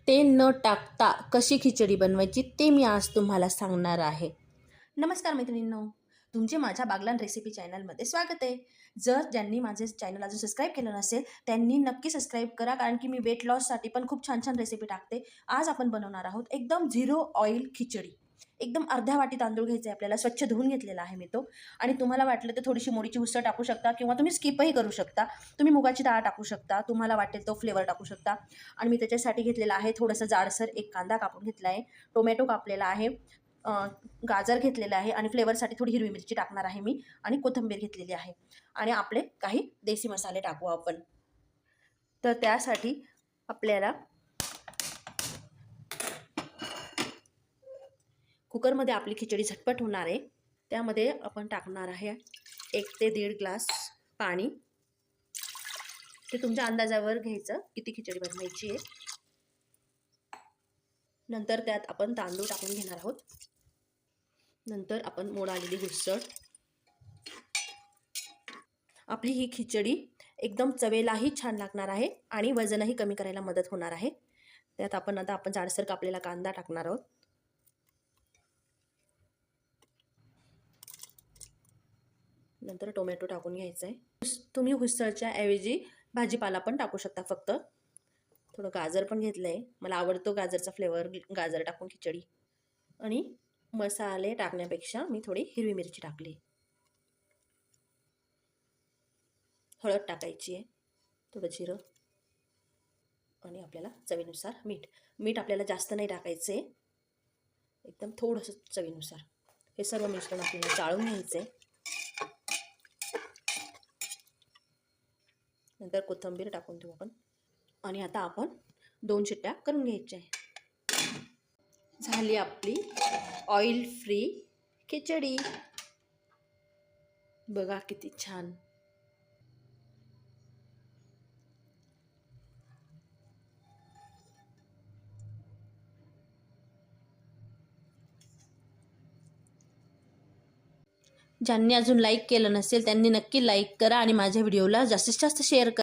तेल न टाकता कशी खिचडी बनवायची ते मी आज तुम्हाला सांगणार आहे. नमस्कार मैत्रिणींनो, तुमचे माझ्या बागलान रेसिपी चॅनलमध्ये स्वागत आहे. जर ज्यांनी माझे चॅनल अजून सबस्क्राईब केलं नसेल त्यांनी नक्की सबस्क्राईब करा, कारण की मी वेट लॉससाठी पण खूप छान छान रेसिपी टाकते. आज आपण बनवणार आहोत एकदम झिरो ऑइल खिचडी. एकदम अर्ध्या वाटी तांदूळ घ्यायचे आपल्याला, स्वच्छ धुवून घेतलेला आहे मी तो. आणि तुम्हाला वाटलं तर थोडीशी मोडीची उसळ टाकू शकता किंवा तुम्ही स्किपही करू शकता. तुम्ही मुगाची डाळ टाकू शकता, तुम्हाला वाटेल तो फ्लेवर टाकू शकता. आणि मी त्याच्यासाठी घेतलेला आहे थोडंसं जाडसर एक कांदा कापून घेतला आहे, टोमॅटो कापलेला आहे, गाजर घेतलेलं आहे आणि फ्लेवरसाठी थोडी हिरवी मिरची टाकणार आहे मी, आणि कोथिंबीर घेतलेली आहे. आणि आपले काही देसी मसाले टाकू आपण. तर त्यासाठी आपल्याला कुकरमध्ये आपली खिचडी झटपट होणार आहे. त्यामध्ये आपण टाकणार आहे 1 ते 1.5 ग्लास पाणी. ते तुमच्या अंदाजावर घ्यायचं किती खिचडी बनवायची आहे. नंतर त्यात आपण तांदूळ टाकून घेणार आहोत. नंतर आपण मोड आलेली उसळ. आपली ही खिचडी एकदम चवेलाही छान लागणार आहे आणि वजनही कमी करायला मदत होणार आहे. त्यात आपण जाडसर कापलेला कांदा टाकणार आहोत. नंतर टोमॅटो टाकून घ्यायचा आहे. तुम्ही उसळच्या ऐवजी भाजीपाला पण टाकू शकता. फक्त थोडं गाजर पण घेतलं आहे, मला आवडतो गाजरचा फ्लेवर, गाजर टाकून खिचडी. आणि मसाले टाकण्यापेक्षा मी थोडी हिरवी मिरची टाकली. हळद टाकायची आहे, थोडं जिरं, आणि आपल्याला चवीनुसार मीठ. मीठ आपल्याला जास्त नाही टाकायचं आहे, एकदम थोडंसं चवीनुसार. हे सर्व मिश्रण आपल्याला चाळून घ्यायचं आहे. नंतर कोथिंबीर टाकून देऊ आपण. आणि आता आपण 2 शिट्ट्या करून घ्यायच्या आहे. झाली आपली ऑइल फ्री खिचडी. बघा किती छान. ज्यांनी अजून लाईक केलं नसेल त्यांनी नक्की लाईक करा आणि माझ्या व्हिडिओला जास्तीत जास्त शेअर करा.